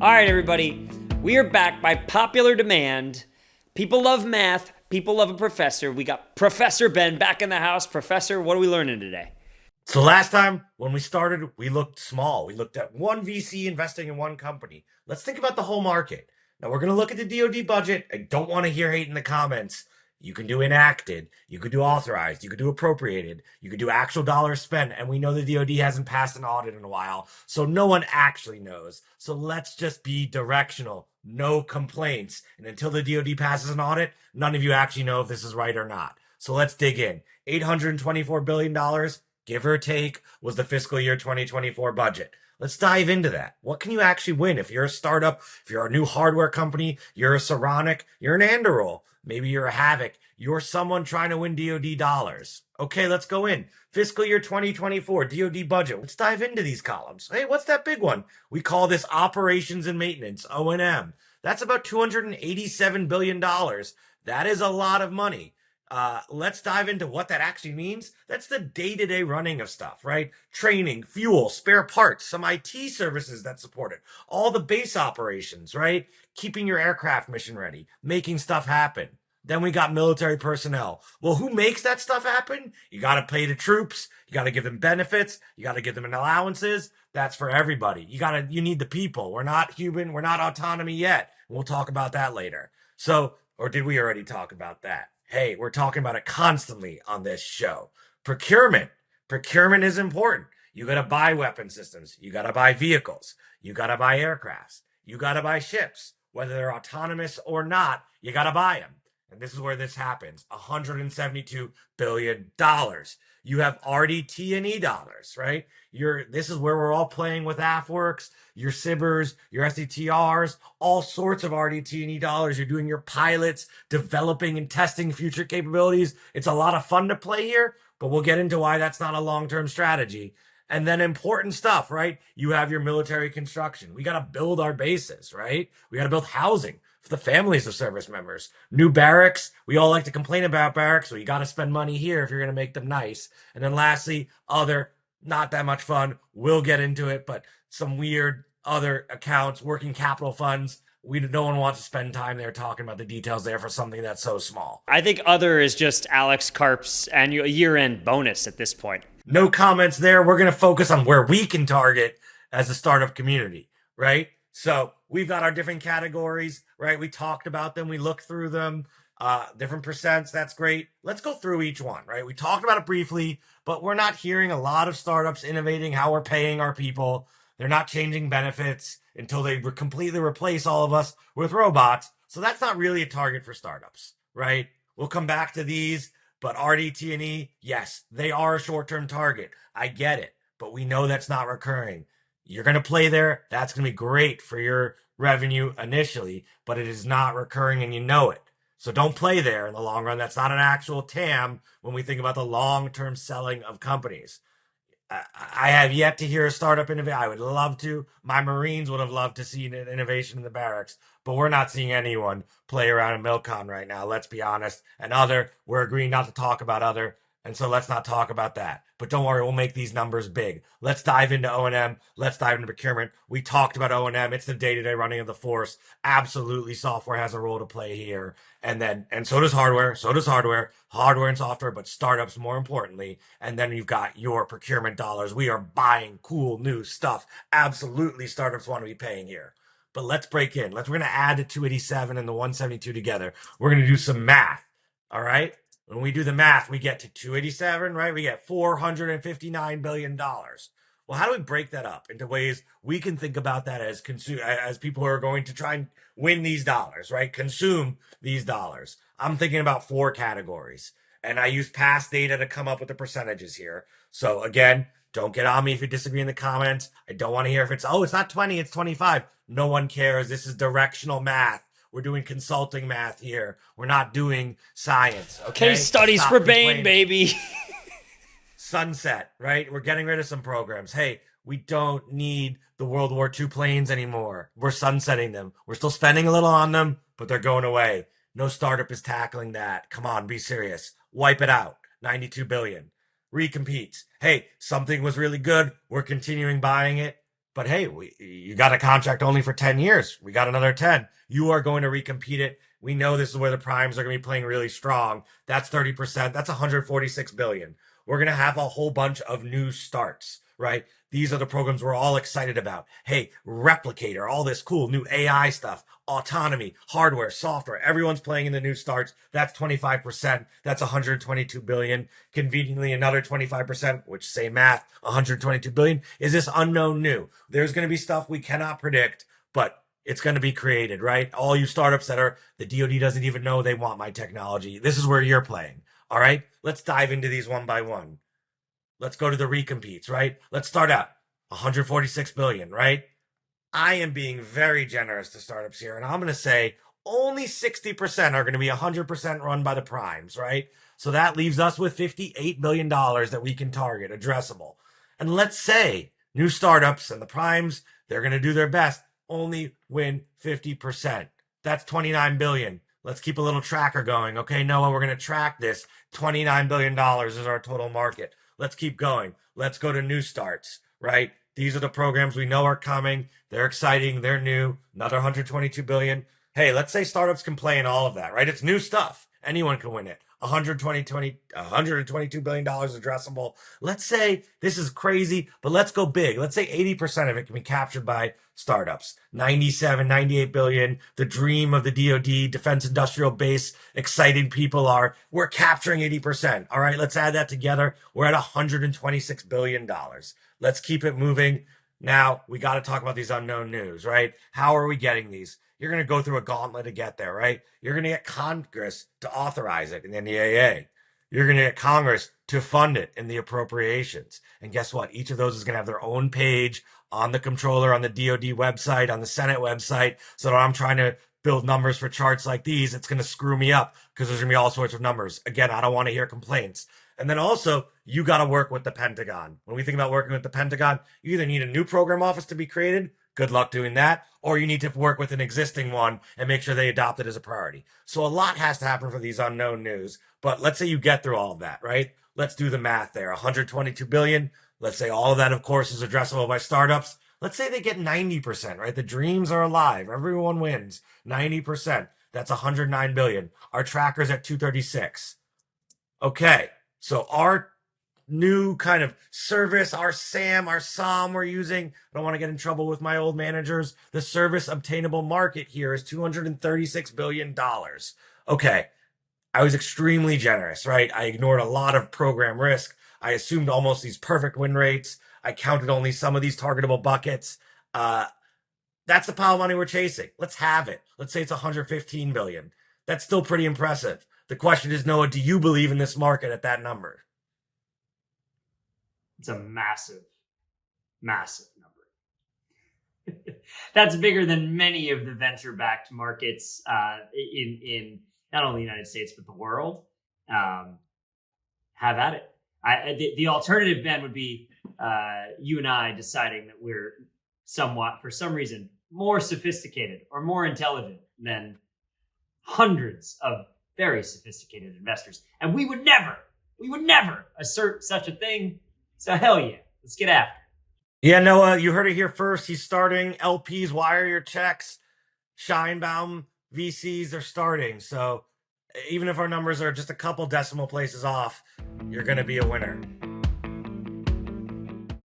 All right, everybody, we are back by popular demand. People love math. People love a professor. We got Professor Ben back in the house. Professor, what are we learning today? So last time when we started, we looked small. We looked at one VC investing in one company. Let's think about the whole market. Now we're going to look at the DoD budget. I don't want to hear hate in the comments. You can do enacted, you could do authorized, you could do appropriated, you could do actual dollars spent, and we know the DoD hasn't passed an audit in a while, so no one actually knows. So let's just be directional. No complaints. And until the DoD passes an audit, none of you actually know if this is right or not. So let's dig in. $824 billion, give or take, was the fiscal year 2024 budget. Let's dive into that. What can you actually win if you're a startup, if you're a new hardware company, you're a Saronic, you're an Anduril, maybe you're a Havoc, you're someone trying to win DoD dollars. Okay, let's go in. Fiscal year 2024, DoD budget. Let's dive into these columns. Hey, what's that big one? We call this operations and maintenance, O&M. That's about $287 billion. That is a lot of money. Let's dive into what that actually means. That's the day-to-day running of stuff, right? Training, fuel, spare parts, some IT services that support it, all the base operations, right? Keeping your aircraft mission ready, making stuff happen. Then we got military personnel. Well, who makes that stuff happen? You got to pay the troops. You got to give them benefits. You got to give them allowances. That's for everybody. You need the people. We're not human. We're not autonomy yet. We'll talk about that later. So, or did we already talk about that? Hey, we're talking about it constantly on this show. Procurement. Procurement is important. You got to buy weapon systems. You got to buy vehicles. You got to buy aircrafts. You got to buy ships. Whether they're autonomous or not, you got to buy them. And this is where this happens. $172 billion. You have RDT&E dollars, right? This is where we're all playing with AFWorks, your SIBRs, your SETRs, all sorts of RDT&E dollars. You're doing your pilots, developing and testing future capabilities. It's a lot of fun to play here, but we'll get into why that's not a long-term strategy. And then important stuff, right? You have your military construction. We got to build our bases, right? We got to build housing for the families of service members. New barracks. We all like to complain about barracks, so you got to spend money here if you're going to make them nice. And then lastly, other, not that much fun. We'll get into it, but some weird other accounts, working capital funds. No one wants to spend time there talking about the details there for something that's so small. I think other is just Alex Karp's annual year-end bonus at this point. No comments there. We're going to focus on where we can target as a startup community, right? So we've got our different categories, right? We talked about them. We looked through them, different percents. That's great. Let's go through each one, right? We talked about it briefly, but we're not hearing a lot of startups innovating how we're paying our people. They're not changing benefits until they completely replace all of us with robots. So that's not really a target for startups, right? We'll come back to these, but RDT&E, yes, they are a short-term target. I get it, but we know that's not recurring. You're going to play there. That's going to be great for your revenue initially, but it is not recurring and you know it. So don't play there in the long run. That's not an actual TAM when we think about the long-term selling of companies. I have yet to hear a startup innovate. I would love to. My Marines would have loved to see an innovation in the barracks, but we're not seeing anyone play around in Milcon right now. Let's be honest. And other, we're agreeing not to talk about other. And so let's not talk about that. But don't worry, we'll make these numbers big. Let's dive into O&M. Let's dive into procurement. We talked about O&M. It's the day-to-day running of the force. Absolutely, software has a role to play here. And so does hardware. Hardware and software, but startups more importantly. And then you've got your procurement dollars. We are buying cool new stuff. Absolutely, startups want to be paying here. But let's break in. We're going to add the 287 and the 172 together. We're going to do some math. All right? When we do the math, we get to 287, right? We get $459 billion. Well, how do we break that up into ways we can think about that as people who are going to try and win these dollars, right? Consume these dollars. I'm thinking about 4 categories, and I use past data to come up with the percentages here. So again, don't get on me if you disagree in the comments. I don't want to hear if it's not 20, it's 25. No one cares. This is directional math. We're doing consulting math here. We're not doing science. Okay. Case studies for Bain, baby. Sunset, right? We're getting rid of some programs. Hey, we don't need the World War II planes anymore. We're sunsetting them. We're still spending a little on them, but they're going away. No startup is tackling that. Come on, be serious. Wipe it out. 92 billion. Recompetes. Hey, something was really good. We're continuing buying it. But hey, you got a contract only for 10 years. We got another 10. You are going to recompete it. We know this is where the primes are going to be playing really strong. That's 30%. That's 146 billion. We're going to have a whole bunch of new starts, right? These are the programs we're all excited about. Hey, Replicator, all this cool new AI stuff, autonomy, hardware, software. Everyone's playing in the new starts. That's 25%. That's 122 billion. Conveniently, another 25%, which say math, 122 billion is this unknown new. There's going to be stuff we cannot predict, but it's going to be created, right? All you startups that are the DoD doesn't even know they want my technology. This is where you're playing. All right, let's dive into these one by one. Let's go to the recompetes, right? Let's start out 146 billion, right? I am being very generous to startups here, and I'm going to say only 60% are going to be 100% run by the primes, right? So that leaves us with $58 billion that we can target, addressable. And let's say new startups and the primes, they're going to do their best, only win 50%. That's 29 billion. Let's keep a little tracker going. Okay, Noah, we're going to track this. $29 billion is our total market. Let's keep going. Let's go to new starts, right? These are the programs we know are coming. They're exciting. They're new. Another 122 billion. Hey, let's say startups can play in all of that, right? It's new stuff. Anyone can win it. $122 billion addressable. Let's say this is crazy, but let's go big. Let's say 80% of it can be captured by startups. 97, 98 billion. The dream of the DoD, defense industrial base, exciting people are, we're capturing 80%. All right, let's add that together. We're at $126 billion. Let's keep it moving. Now, we got to talk about these unknown news, right? How are we getting these? You're going to go through a gauntlet to get there, right? You're going to get Congress to authorize it in the NDAA. You're going to get Congress to fund it in the appropriations. And guess what? Each of those is going to have their own page on the controller, on the DoD website, on the Senate website. So that I'm trying to build numbers for charts like these, it's going to screw me up because there's going to be all sorts of numbers. Again, I don't want to hear complaints. And then also, you got to work with the Pentagon. When we think about working with the Pentagon, you either need a new program office to be created. Good luck doing that. Or you need to work with an existing one and make sure they adopt it as a priority. So a lot has to happen for these unknown news. But let's say you get through all of that, right? Let's do the math there. 122 billion. Let's say all of that, of course, is addressable by startups. Let's say they get 90%, right? The dreams are alive. Everyone wins. 90%. That's 109 billion. Our tracker's at 236. Okay. So our new kind of service, our SAM, our SOM we're using. I don't want to get in trouble with my old managers. The service obtainable market here is $236 billion. Okay. I was extremely generous, right? I ignored a lot of program risk. I assumed almost these perfect win rates. I counted only some of these targetable buckets. That's the pile of money we're chasing. Let's have it. Let's say it's 115 billion. That's still pretty impressive. The question is, Noah, do you believe in this market at that number? It's a massive, massive number. That's bigger than many of the venture-backed markets in not only the United States but the world. Have at it. The alternative, Ben, would be you and I deciding that we're somewhat, for some reason, more sophisticated or more intelligent than hundreds of very sophisticated investors, and we would never assert such a thing. So hell yeah, let's get after it. Yeah, Noah, you heard it here first. He's starting. LPs, wire your checks. Scheinbaum VCs are starting. So even if our numbers are just a couple decimal places off, you're going to be a winner.